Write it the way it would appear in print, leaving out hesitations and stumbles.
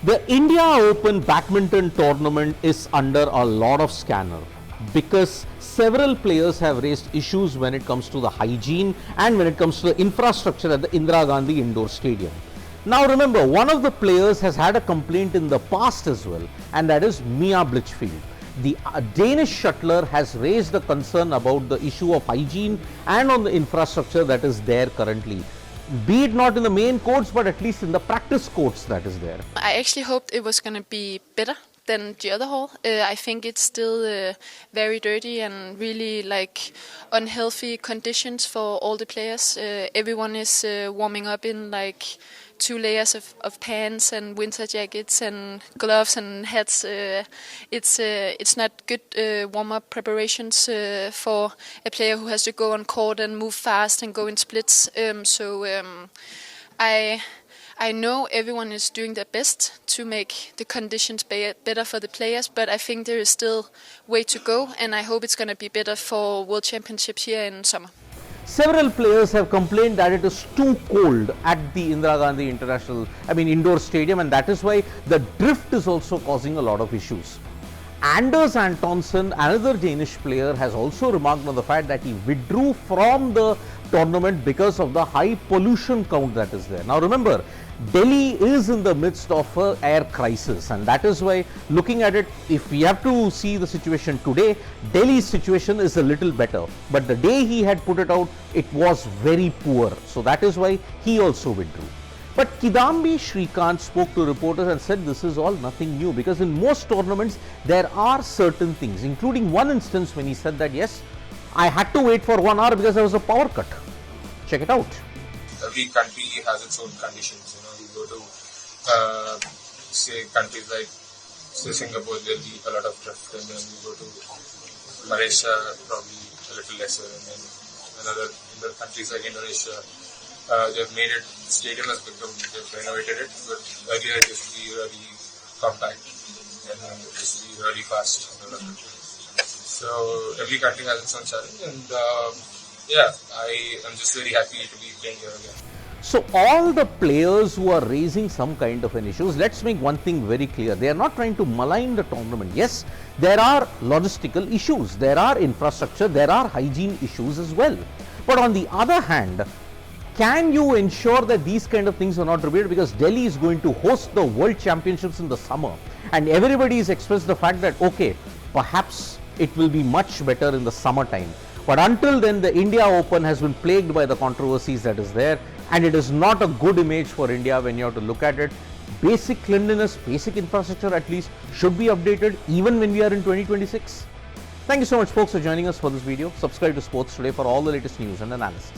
The India Open Badminton tournament is under a lot of scanner because several players have raised issues when it comes to the hygiene and when it comes to the infrastructure at the Indira Gandhi Indoor Stadium. Now remember, one of the players has had a complaint in the past as well, and that is Blichfeldt. The Danish shuttler has raised a concern about the issue of hygiene and on the infrastructure that is there currently. Be it not in the main courts, but at least in the practice courts that is there. I actually hoped it was going to be better than the other hall. I think it's still very dirty and really unhealthy conditions for all the players. Everyone is warming up in 2 layers of pants and winter jackets and gloves and hats. It's not good warm-up preparations for a player who has to go on court and move fast and go in splits. I know everyone is doing their best to make the conditions better for the players, but I think there is still way to go, and I hope it's going to be better for World Championships here in summer. Several players have complained that it is too cold at the Indira Gandhi Indoor Stadium, and that is why the drift is also causing a lot of issues. Antonsen, another Danish player, has also remarked on the fact that he withdrew from the tournament because of the high pollution count that is there. Now remember, Delhi is in the midst of an air crisis, and that is why, looking at it, if we have to see the situation today, Delhi's situation is a little better, but the day he had put it out, it was very poor, so that is why he also withdrew. But Kidambi Shrikant spoke to reporters and said this is all nothing new, because in most tournaments there are certain things, including one instance when he said that yes, I had to wait for 1 hour because there was a power cut. Check it out. Every country has its own conditions. You go to say countries like Singapore, there'll be a lot of drift, and then you go to Malaysia, probably a little lesser, and then in the countries like Indonesia, they've made it, the stadium has become, they've renovated it, but earlier it used to be really compact and it used to be really fast. So every country has its own challenge, and I'm just very happy to be playing here again. So all the players who are raising some kind of an issues, let's make one thing very clear. They are not trying to malign the tournament. Yes, there are logistical issues, there are infrastructure, there are hygiene issues as well. But on the other hand, can you ensure that these kind of things are not repeated? Because Delhi is going to host the World Championships in the summer, and everybody has expressed the fact that okay, perhaps it will be much better in the summertime. But until then, the India Open has been plagued by the controversies that is there, and it is not a good image for India when you have to look at it. Basic cleanliness, basic infrastructure at least should be updated even when we are in 2026. Thank you so much folks for joining us for this video. Subscribe to Sports Today for all the latest news and analysis.